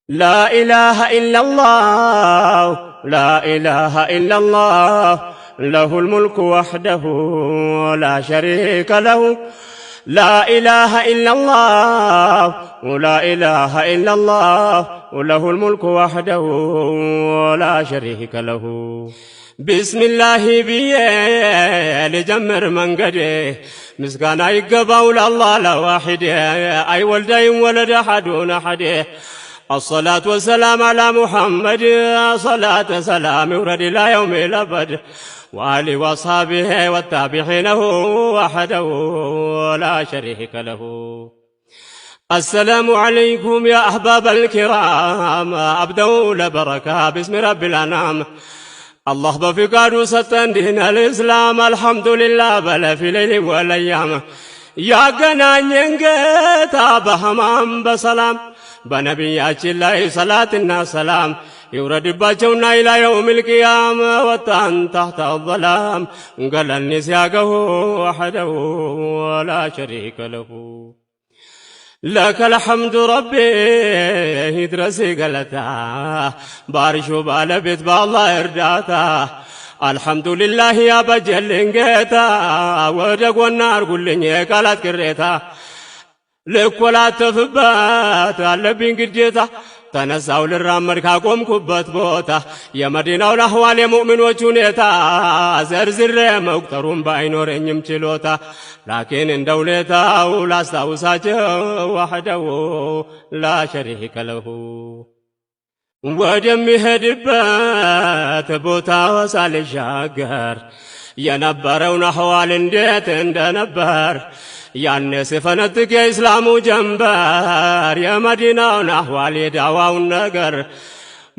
لا إله إلا الله لا إله إلا الله له الملك وحده لا شريك له لا إله إلا الله لا إله إلا الله له الملك وحده لا شريك له بسم الله بيه لجمر منقده مسكانا يقباو لله لواحد أي ولد ولد أحدون أحده الصلاة والسلام على محمد صلاة سلام ورد إلى يوم الأبد وآله وأصحابه والتابعين وحده لا شريك له السلام عليكم يا أحباب الكرام أبدأ لبركة باسم رب الأنام الله بفقاد ستن دين الإسلام الحمد لله بل في ليل والأيام يا قنان ينقيت بهمام بسلام በነቢያችን ላይ ሰላትና ሰላም ይውረድባቸውና ኢላ የውሚል ቂያማ ወጣን ተሕተ አልዘላም ገለልኒ ሲያገሁ ወሐደሁ ወላ ሸሪከ ለሁ ለከል ሐምዱ ረቢ ይድረስ ገለታ ባርሹ ባለቤት በአላህ እርዳታ አልሐምዱሊላህ ያበጀልኝ ጌታ ወደ ጎና አርጉልኝ የቃላት ቅሬታ ልኮላተፍበት አለብኝ ግዴታ ተነሳው ልራመድ ካቆምኩበት ቦታ የመዲናውን አህዋል የሙእሚኖች ሁኔታ ዘርዝሬ መቁጠሩን ባይኖረኝም ችሎታ ላኪን እንደ ሁኔታው ላስታውሳቸው ወሕደሁ ላ ሸሪከ ለሁ ወደሚሄድበት ቦታ ሳልሻገር የነበረውን አህዋል እንዴት እንደነበር ያኔ ሲፈነጥቅ የእስላሙ ጀንበር የመዲናውን አህዋል የዳዋውን ነገር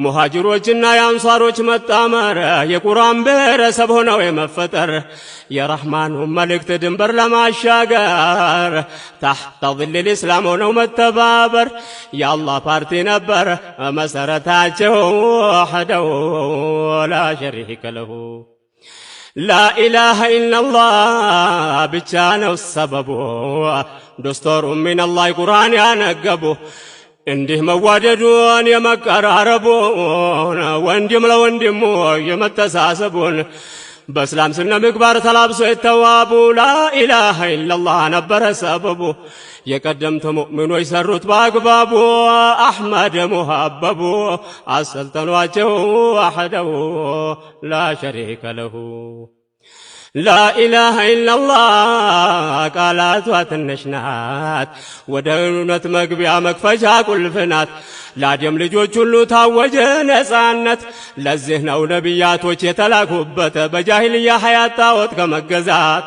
ሙሃጅሮችና የአንሷሮች መጣመር የቁርአን ብሔረሰብ ሆነው የመፈጠር የረሕማኑ መልእክት ድንበር ለማሻገር ታሕተ ظል ኢስላም ሆነው መተባበር የአላህ ፓርቲ ነበር መሰረታቸው ወሕደሁ ላ ሸሪከ ለሁ لا إله إلا الله بچانو سببو دستور من الله قرآن ينقبو እንዲህ መዋደዱን የመቀራረቡን ወንድም ለወንድሙ የመተሳሰቡን በእስላም ስነ ምግባር ተላብሶ የተዋቡ ላኢላሃ ኢላላህ ነበረ ሰበቡ የቀደምት ሙእሚኖች ሰሩት በአግባቡ አሕመድ ሙሐበቡ አሰልጠኗቸው ወሕደሁ ላ ሸሪከ ለሁ ላኢላሃ ኢላላህ ቃላቷ ትንሽ ናት ወደ እውነት መግቢያ መክፈቻ ቁልፍ ናት ለአደም ልጆች ሁሉ ታወጀ ነጻነት ለዚህ ነው ነቢያቶች የተላኩበት በጃሂልያ ሐያት ጣዖት ከመገዛት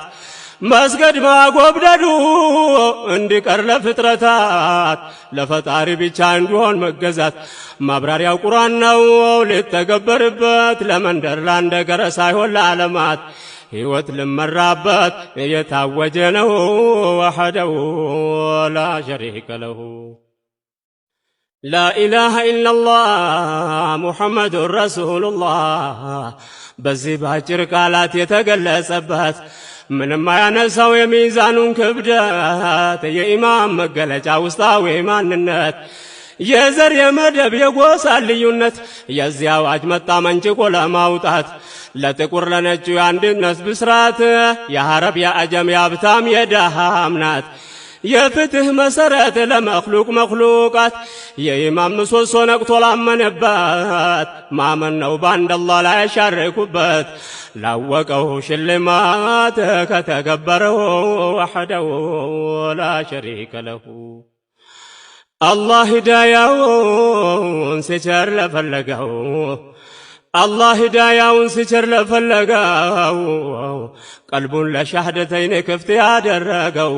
መስገድ ማጎብደዱ እንዲቀር ለፍጥረታት ለፈጣሪ ብቻ እንዲሆን መገዛት ማብራሪያው ቁርአን ነው ሊተገበርበት ለመንደር ላንደገረ ሳይሆን ለዓለማት ሕይወት ልመራበት የታወጀ ነው ወሕደሁ ላ ሸሪከ ለሁ لا إله إلا الله محمد رسول الله በዚህ ባጭር ቃላት የተገለጸበት ምንም አያነሳው የሚዛኑን ክብደት የኢማም መገለጫ ውስጣዊ ማንነት የዘር የመደብ የጎሳ ልዩነት የዚህ አዋጅ መጣ መንጭቆ ለማውጣት ለጥቁር ለነጩ የአንድነት ብስራት የአረብ የአጀም የሀብታም የደሃም ናት የፍትህ መሰረት ለመክሉቅ መክሉቃት የኢማም ምሰሶ ነቅቶ ላመነበት ማመን ነው በአንድ አላህ ላይ ያሻረኩበት ላወቀው ሽልማት ከተገበረው ወሕደሁ ላ ሸሪከ ለሁ አላህ ሂዳያውን ሲቸር ለፈለገው አላህ ሂዳያውን ሲቸር ለፈለገው ቀልቡን ለሻህደተይን ክፍት ያደረገው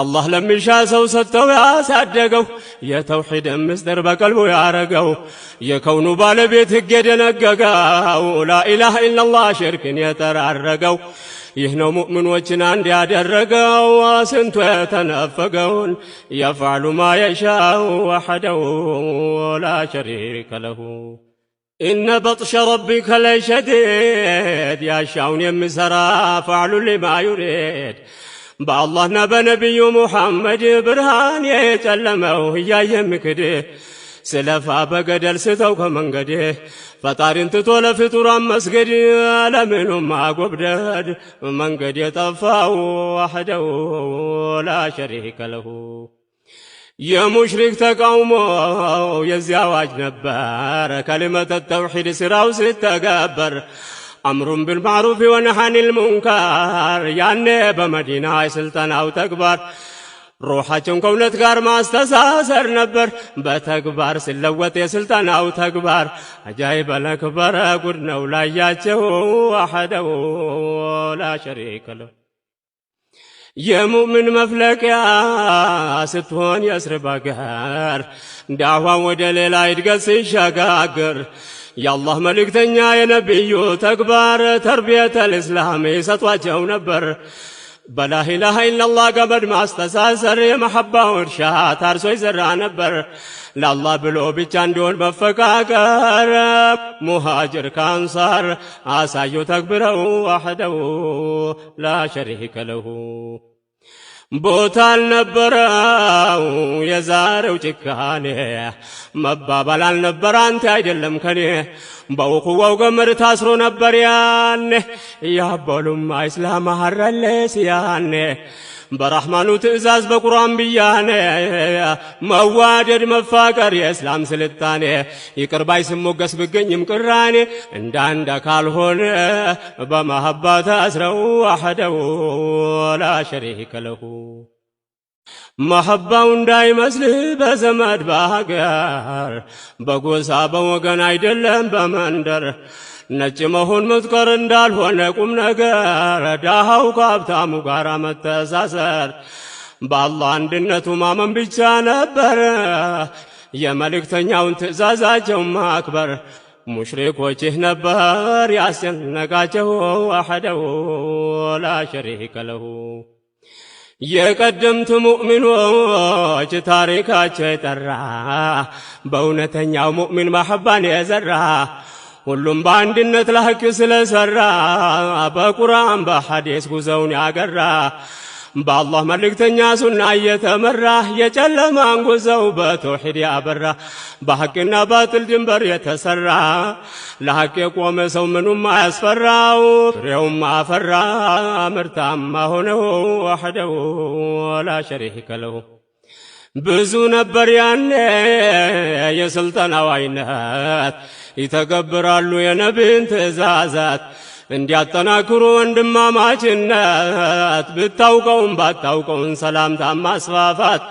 አላህ ለሚሻ ሰው ሰጥተው ያሳደገው የተውሂድ ምስጢር በቀልቡ ያረገው የከውኑ ባለቤት ሕግ የደነገገው ላኢላሃ ኢላላህ ሽርክን የተራረገው ይህ ነው ሙእሚኖችን አንድ ያደረገው ስንቱ የተነፈገውን የፍዐሉ ማ የሻእ ወሕደሁ ላ ሸሪከ ለሁ ኢነ በጥሸ ረቢከ ለሸዲድ ያሻውን የሚሠራ ፈዕሉ ሊማ ዩሪድ በአላህና በነቢዩ ሙሐመድ ብርሃን የጨለመው እያየ ምክድ ስለፋ በገደል ስተው ከመንገዴ ፈጣሪን ትቶ ለፍጡራን መስገድ ለምኑም ማጎብደድ መንገድ የጠፋው ወህደው ላ ሸሪከ ለሁ የሙሽሪክ ተቃውሞ የዚያ አዋጅ ነበር ከሊመተ ተውሂድ ስራው ሲተገበር አምሩን ቢልማዕሩፍ ወነህይ ዐኒል ሙንከር ያኔ በመዲና የስልጠናው ተግባር ሩሓቸውን ከእውነት ጋር ማስተሳሰር ነበር በተግባር ሲለወጥ የስልጠናው ተግባር አጃኢብ አልአክበር ጉድ ነው ላያቸው ወህደው ላ ሸሪከ ለሁ የሙእምን መፍለቂያ ስትሆን የስርብ አገር ዳዕዋን ወደ ሌላ እድገት ሲሸጋገር የአላህ መልእክተኛ የነቢዩ ተግባር ተርቢየተል እስላም ይሰጧቸው ነበር በላኢላሃ ኢለላህ ገመድ ማስተሳሰር የመሐባው እርሻ ታርሶ ይዘራ ነበር ለአላህ ብሎ ብቻ እንዲሆን መፈቃቀር ሙሃጅር ከአንሳር አሳዩ ተግብረው ወህደው ላ ሸሪከ ለሁ ቦታ አልነበረው የዛሬው ጭካኔ መባባል አልነበረ አንተ አይደለም ከኔ በውቁዋው ገመድ ታስሮ ነበር ያኔ ያበሉማ ኢስላም ሐረለስ ያኔ በረሕማኑ ትእዛዝ በቁርአን ብያኔ መዋደድ መፋቀር የእስላም ስልጣኔ ይቅር ባይ ስሞገስ ብገኝም ቅራኔ እንዳንድ ካልሆነ በመሐባ ታስረው ወህደው ላ ሸሪከ ለሁ መሐባው እንዳይመስልህ በዘመድ በሀገር በጎሳ በወገን አይደለም በመንደር ነጭ መሆን መዝከር እንዳልሆነ ቁም ነገር ዳሃው ከሀብታሙ ጋር መተሳሰር በአላህ አንድነቱ ማመን ብቻ ነበር የመልእክተኛውን ትእዛዛቸውን ማክበር ሙሽሪኮችህ ነበር ያስጨነቃቸው ወህደው ላ ሸሪከ ለሁ የቀደምት ሙእሚኖች ታሪካቸው የጠራ በእውነተኛው ሙእሚን መሐባን የዘራ ሁሉም በአንድነት ለሐቅ ስለሰራ በቁርአን በሐዲስ ጉዞውን ያገራ በአላህ መልእክተኛ ሱና እየተመራ የጨለማን ጉዞው በተውሂድ ያበራ በሐቅና ባጥል ድንበር የተሰራ ለሐቅ የቆመ ሰው ምኑም አያስፈራው ፍሬውም አፈራ ምርታማ ሆነው ወህደው ላ ሸሪከ ለሁ ብዙ ነበር ያኔ የስልጠናው አይነት ይተገብራሉ የነቢይን ትእዛዛት እንዲያጠናክሩ ወንድማማችነት ብታውቀውም ባታውቀውን ሰላምታ ማስፋፋት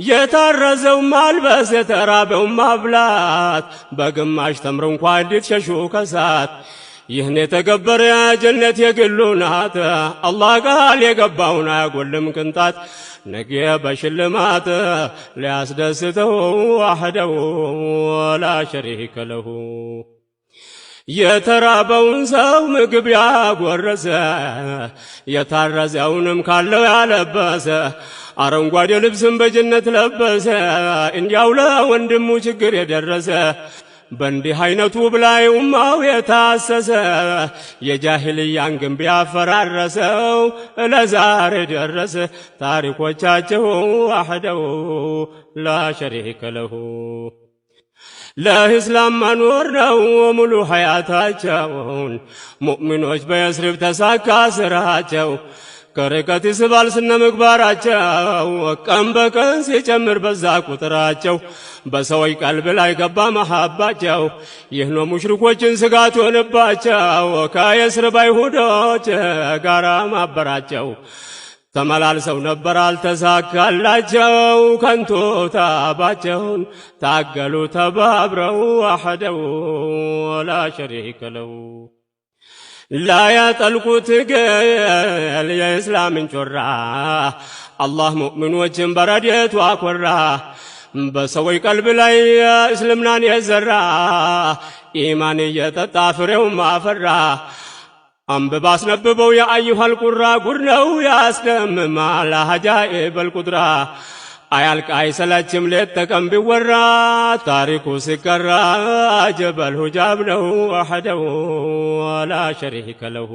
የታረዘው ማልበስ የተራበው ማብላት በግማሽ ተምር እንኳን እንድትሸሹ ከሳት ይህን የተገበረ ጀነት የግሉ ናት አላህ ቃል የገባውን አያጎልም ቅንጣት ነገ በሽልማት ሊያስደስተው ወህደው ላ ሸሪከ ለሁ የተራበውን ሰው ምግብ ያጎረሰ የታረዘውንም ካለው ያለበሰ አረንጓዴ ልብስም በጀነት ለበሰ እንዲያው ለወንድሙ ችግር የደረሰ በእንዲህ አይነቱ ብላይ ኡማው የታሰሰ የጃሂልያን ግንብ ያፈራረሰው ለዛሬ ደረሰ ታሪኮቻቸው ወህደው ላ ሸሪከ ለሁ ለእስላም መኖር ነው ሙሉ ሐያታቸውን ሙእሚኖች በየስሪብ ተሳካ ስራቸው ከርቀት ይስባል ስነ ምግባራቸው ቀን በቀን ሲጨምር በዛ ቁጥራቸው በሰዎች ቀልብ ላይ ገባ መሐባቸው ይህ ነው ሙሽሪኮችን ስጋት ሆነባቸው ከየስሪብ አይሁዶች ጋራ ማበራቸው ተመላልሰው ነበር አልተሳካላቸው ከንቱ ታባቸውን ታገሉ ተባብረው ወህደው ላ ሸሪከ ለሁ ላ ያጠልቁት ገል የእስላምን ጮራ አላህ ሙእሚኖችን በረድኤቱ አኮራ በሰዎች ቀልብ ላይ እስልምናን የዘራ ኢማን እየጠጣ ፍሬውም አፈራ አንብባ አስነብበው የአዩሃል ቁራ ጉድ ነው ያስደምማል አጃኢበል ቁድራ አያልቅ አይሰለችም ሌት ተቀን ቢወራ ታሪኩ ሲቀራ ጀበል ሁጃብ ነው ወህደው ላ ሸሪከ ለሁ